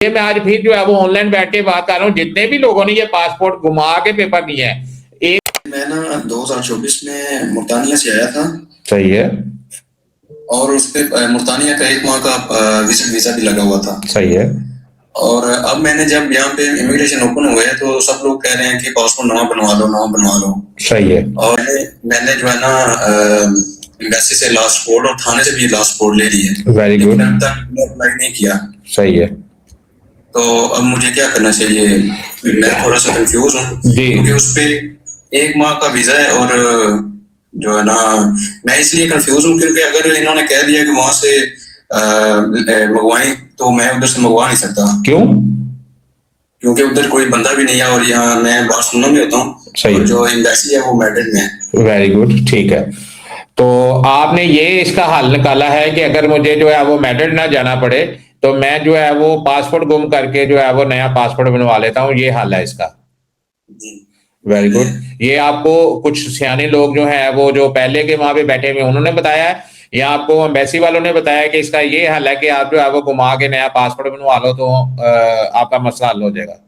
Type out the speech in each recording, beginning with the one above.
ये मैं आज फिर जो है वो ऑनलाइन बैठ के बात कर रहा हूँ, जितने भी लोगों ने ये पासपोर्ट घुमा के पेपर दिए हैं। मैं ना 2024 में मुल्तानिया से आया था। सही है। और उस पे मुल्तानिया का 1 माह का विजिट वीजा भी लगा हुआ था। सही है। और अब मैंने जब यहाँ पे इमिग्रेशन ओपन हुआ है तो सब लोग कह रहे हैं कि पासपोर्ट नवा बनवा लो, नवा बनवा लो। सही है। और मैंने जो है ना एम्बेसी से लास्ट पोर्ट और थाने से भी लास्ट पोर्ट ले ली है। Very good. अब तक अप्लाई नहीं किया। सही है। तो अब मुझे क्या करना चाहिए? मैं थोड़ा सा कंफ्यूज हूँ क्योंकि उस पे 1 माह का वीजा है। और जो है ना, मैं इसलिए कंफ्यूज हूँ क्योंकि अगर इन्होंने कह दिया कि वहां से मंगवाएं तो मैं उधर से मंगवा नहीं सकता। क्यों? क्योंकि उधर कोई बंदा भी नहीं है और यहाँ मैं बार्सिलोना में होता हूँ। सही। जो एम्बेसी है वो मैड्रिड में है। वेरी गुड, ठीक है। तो आपने ये इसका हल निकाला है कि अगर मुझे जो है वो मैड्रिड ना जाना पड़े तो मैं जो है वो पासपोर्ट गुम करके जो है वो नया पासपोर्ट बनवा लेता हूँ, ये हल है इसका। Very good. ये आपको कुछ सियाने लोग जो हैं वो जो पहले के वहां पे बैठे हुए उन्होंने बताया है या आपको एम्बेसी वालों ने बताया कि इसका ये हल है कि आप जो है वो घुमा के नया पासपोर्ट बनवा लो तो आपका मसला हल हो जाएगा?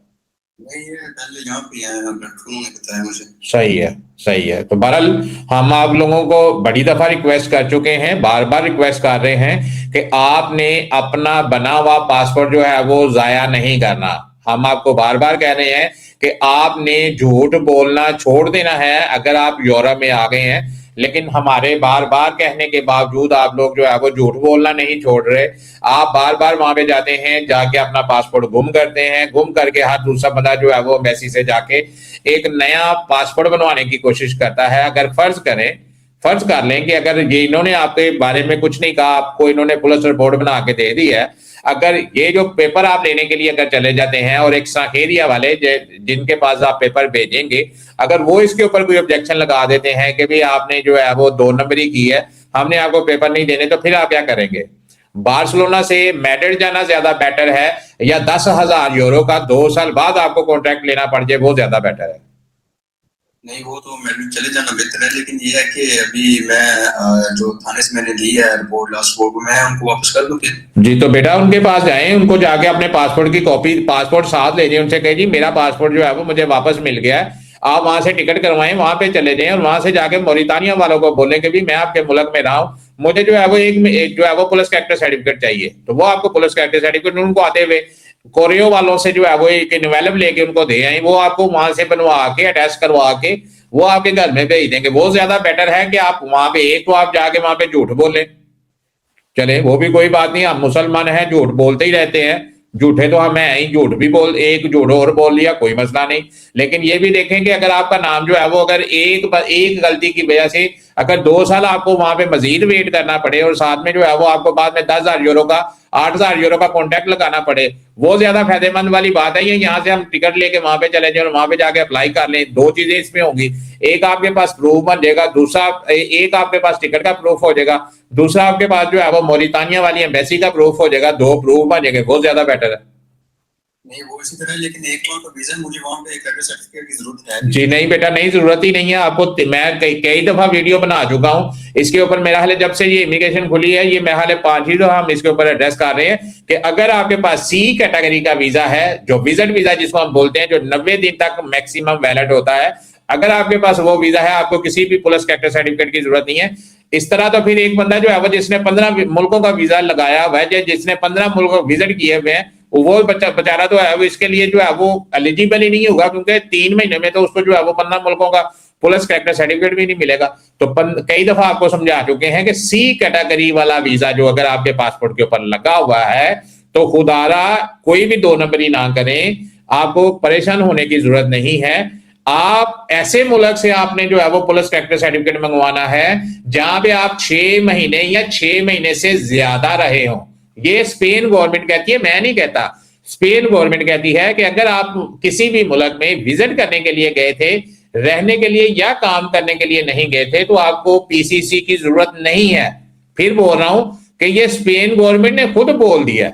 पहले यहाँ पे उन्होंने बताया मुझे। सही है, सही है। तो बहरहाल हम आप लोगों को बड़ी दफा रिक्वेस्ट कर चुके हैं, बार बार रिक्वेस्ट कर रहे हैं कि आपने अपना बना हुआ पासपोर्ट जो है वो जाया नहीं करना। हम आपको बार बार कह रहे हैं कि आपने झूठ बोलना छोड़ देना है अगर आप यूरोप में आ गए हैं, लेकिन हमारे बार बार कहने के बावजूद आप लोग जो है वो झूठ बोलना नहीं छोड़ रहे। आप बार बार वहां पे जाते हैं, जाके अपना पासपोर्ट गुम करते हैं, गुम करके हर दूसरा बंदा जो है वो एम्बेसी से जाके एक नया पासपोर्ट बनवाने की कोशिश करता है। अगर फर्ज कर लें कि अगर ये इन्होंने आपके बारे में कुछ नहीं कहा, आपको इन्होंने पुलिस रिपोर्ट बना के दे दी है, अगर ये जो पेपर आप लेने के लिए अगर चले जाते हैं और एक साखेरिया वाले जिनके पास आप पेपर भेजेंगे, अगर वो इसके ऊपर कोई ऑब्जेक्शन लगा देते हैं कि भाई आपने जो है वो 2 नंबरी की है, हमने आपको पेपर नहीं देने, तो फिर आप क्या करेंगे? बार्सिलोना से मैड्रिड जाना ज्यादा बेटर है या 10,000 यूरो का 2 साल बाद आपको कॉन्ट्रैक्ट लेना पड़ जाए, वो ज्यादा बेटर है? नहीं, वो तो मैड्रिड चले जाना बेहतर है, लेकिन ये है कि अभी मैं जो थाने से मैंने ली है रिपोर्ट लास्ट रिपोर्ट, मैं उनको वापस कर दूं फिर? जी, तो बेटा उनके पास जाएं, उनको जाके अपने पासपोर्ट की कॉपी, पासपोर्ट साथ ले जाए, उनसे कहे जी मेरा पासपोर्ट जो है वो मुझे वापस मिल गया है, आप वहां से टिकट करवाएं, वहां पे चले जाएं और वहां से जाके मोरितानिया वालों को बोलें कि भी मैं आपके मुल्क में रहा हूं, मुझे जो है वो एक जो है वो पुलिस कैरेक्टर सर्टिफिकेट चाहिए, तो वो आपको पुलिस कैरेक्टर सर्टिफिकेट उनको आते हुए कोरियो वालों से जो है वो एक इनवेलप लेके उनको दे आए, वो आपको वहां से बनवा के अटैच करवा के वो आपके घर में भेज देंगे। वो ज्यादा बेटर है कि आप वहां पे एक तो आप जाके वहां पे झूठ बोलें, चले वो भी कोई बात नहीं, हम मुसलमान हैं, झूठ बोलते ही रहते हैं, झूठे तो हम हैं ही, झूठ भी बोल, एक झूठ और बोल लिया कोई मसला नहीं। लेकिन ये भी देखें कि अगर आपका नाम जो है वो अगर एक गलती की वजह से अगर 2 साल आपको वहां पे मजीद वेट करना पड़े और साथ में जो है वो आपको बाद में 10,000 यूरो का 8,000 यूरो का कॉन्ट्रैक्ट लगाना पड़े, वो ज्यादा फायदेमंद वाली बात है। ये यहाँ से हम टिकट लेके वहां पे चले जाए और वहां पे जाके अप्लाई कर लें, 2 चीजें इसमें होंगी, एक आपके पास प्रूफ बन जाएगा, दूसरा एक आपके पास टिकट का प्रूफ हो जाएगा, दूसरा आपके पास जो है वो मोरितानिया वाली एम्बेसी का प्रूफ हो जाएगा, 2 प्रूफ बन जाएंगे, बहुत ज्यादा बेटर है। नहीं, वो इसी तरह, लेकिन 1 माह का वीजा मुझे वहां पे कैरेक्टर सर्टिफिकेट की जरूरत है। जी नहीं बेटा, नहीं, जरूरत ही नहीं है आपको। मैं कई दफा वीडियो बना चुका हूं इसके ऊपर, मेरा हाल जब से ये इमिग्रेशन खुली है, ये मैं हाल 5 ही तो हम इसके ऊपर एड्रेस कर रहे हैं कि अगर आपके पास सी कैटेगरी का वीजा है, जो विजिट वीजा जिसको हम बोलते हैं, जो 90 दिन तक मैक्सिमम वैलिड होता है, अगर आपके पास वो वीजा है, आपको किसी भी पुलिस कैरेक्टर सर्टिफिकेट की जरूरत नहीं है। इस तरह तो फिर एक बंदा जो है वो जिसने 15 मुल्कों का वीजा लगाया हुआ है, जिसने 15 मुल्क विजिट किए हुए हैं, वो बेचारा तो है वो इसके लिए जो है वो एलिजिबल ही नहीं होगा, क्योंकि 3 महीने में तो उसको जो है वो 15 मुल्कों का पुलिस कैरेक्टर सर्टिफिकेट भी नहीं मिलेगा। तो कई दफा आपको समझा चुके हैं कि सी कैटेगरी वाला वीजा जो अगर आपके पासपोर्ट के ऊपर लगा हुआ है तो खुदारा कोई भी 2 नंबरी ना करें, आपको परेशान होने की जरूरत नहीं है। आप ऐसे मुल्क से आपने जो है वो पुलिस कैरेक्टर सर्टिफिकेट मंगवाना है जहां पे आप 6 महीने या 6 महीने से ज्यादा रहे हो। ये स्पेन गवर्नमेंट कहती है, मैं नहीं कहता, स्पेन गवर्नमेंट कहती है कि अगर आप किसी भी मुल्क में विजिट करने के लिए गए थे, रहने के लिए या काम करने के लिए नहीं गए थे, तो आपको पीसीसी की जरूरत नहीं है। फिर बोल रहा हूं कि ये स्पेन गवर्नमेंट ने खुद बोल दिया,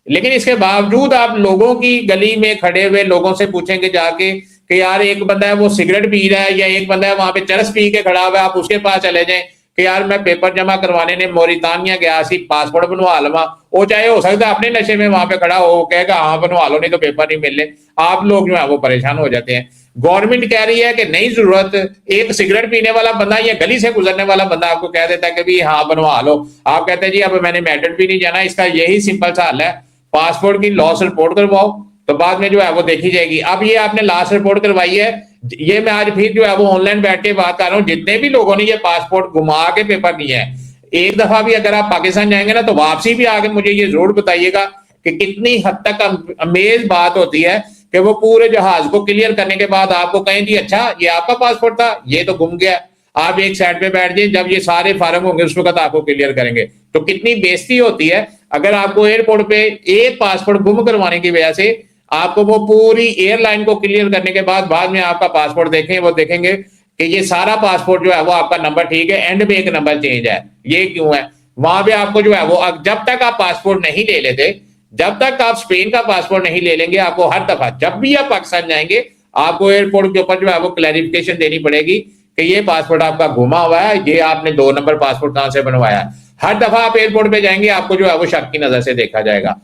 लेकिन इसके बावजूद आप लोगों की गली में खड़े हुए लोगों से पूछेंगे जाके कि यार एक बंदा है वो सिगरेट पी रहा है या एक बंदा है वहां पे चरस पी के खड़ा हुआ है, आप उसके पास चले जाएं कि यार मैं पेपर जमा करवाने ने मोरितानिया गया सी पासपोर्ट बनवा लवा, वो चाहे हो सकता है अपने नशे में वहां पे खड़ा हो कहेगा हाँ बनवा लो नहीं तो पेपर नहीं मिलने, आप लोग जो है वो परेशान हो जाते हैं। गवर्नमेंट कह रही है कि नहीं जरूरत, एक सिगरेट पीने वाला बंदा या गली से गुजरने वाला बंदा आपको कह देता है कि भी हाँ बनवा लो, आप कहते हैं जी अब मैंने मेडिकल भी नहीं जाना। इसका यही सिंपल सा हल है, पासपोर्ट की लॉस रिपोर्ट करवाओ तो बाद में जो है वो देखी जाएगी। अब ये आपने लास्ट रिपोर्ट करवाई है, ये मैं आज फिर जो है वो ऑनलाइन बैठ के बात कर रहा हूँ, जितने भी लोगों ने ये पासपोर्ट घुमा के पेपर दिए हैं, एक दफा भी अगर आप पाकिस्तान जाएंगे ना तो वापसी भी आगे मुझे ये जरूर बताइएगा कि कितनी हद तक अमेज बात होती है कि वो पूरे जहाज को क्लियर करने के बाद आपको कहें जी अच्छा ये आपका पासपोर्ट था, ये तो गुम गया, आप एक साइड पे बैठ जाइए, जब ये सारे फार्म होंगे उस वक्त आपको क्लियर करेंगे। तो कितनी बेइज्जती होती है अगर आपको एयरपोर्ट पे एक पासपोर्ट गुम करवाने की वजह से आपको वो पूरी एयरलाइन को क्लियर करने के बाद में आपका पासपोर्ट देखें, वो देखेंगे कि ये सारा पासपोर्ट जो है वो आपका नंबर ठीक है, एंड में एक नंबर चेंज है, ये क्यों है? वहां पे आपको जो है वो जब तक आप पासपोर्ट नहीं ले लेते, जब तक आप स्पेन का पासपोर्ट नहीं ले लेंगे, आपको हर दफा जब भी आप पाकिस्तान जाएंगे आपको एयरपोर्ट के ऊपर जो है वो क्लैरिफिकेशन देनी पड़ेगी कि ये पासपोर्ट आपका घुमा हुआ है, ये आपने 2 नंबर पासपोर्ट कहां से बनवाया है। हर दफा आप एयरपोर्ट पे जाएंगे आपको जो है वो शक की नजर से देखा जाएगा।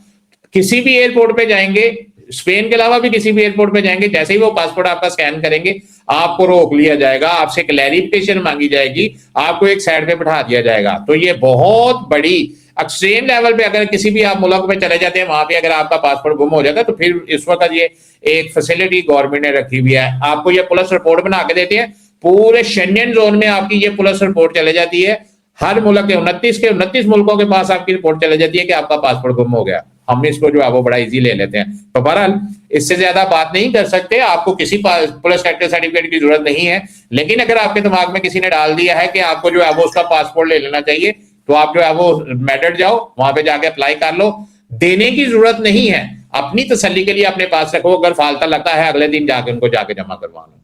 किसी भी एयरपोर्ट पे जाएंगे, स्पेन के अलावा भी किसी भी एयरपोर्ट पे जाएंगे, जैसे ही वो पासपोर्ट आपका स्कैन करेंगे आपको रोक लिया जाएगा, आपसे क्लैरिफिकेशन मांगी जाएगी, आपको एक साइड पे बैठा दिया जाएगा। तो ये बहुत बड़ी एक्सट्रीम लेवल पे अगर किसी भी आप मुल्क में चले जाते हैं, वहां पे अगर आपका पासपोर्ट गुम हो जाता है तो फिर इस वक्त ये एक फैसिलिटी गवर्नमेंट ने रखी हुई है, आपको ये पुलिस रिपोर्ट बना के देते हैं, पूरे शेंगन जोन में आपकी ये पुलिस रिपोर्ट चले जाती है, हर मुल्क के 29 मुल्कों के पास आपकी रिपोर्ट चले जाती है कि आपका पासपोर्ट गुम हो गया। हम इसको जो है वो बड़ा इजी ले लेते हैं। तो बहरहाल इससे ज्यादा बात नहीं कर सकते, आपको किसी पुलिस कैरेक्टर सर्टिफिकेट की जरूरत नहीं है, लेकिन अगर आपके दिमाग में किसी ने डाल दिया है कि आपको जो है वो उसका पासपोर्ट ले लेना चाहिए तो आप जो है वो मेडल जाओ वहां पे जाके अप्लाई कर लो, देने की जरूरत नहीं है, अपनी तसल्ली के लिए अपने पास रखो, अगर फालता लगता है अगले दिन जाके उनको जाके जमा करवा लो।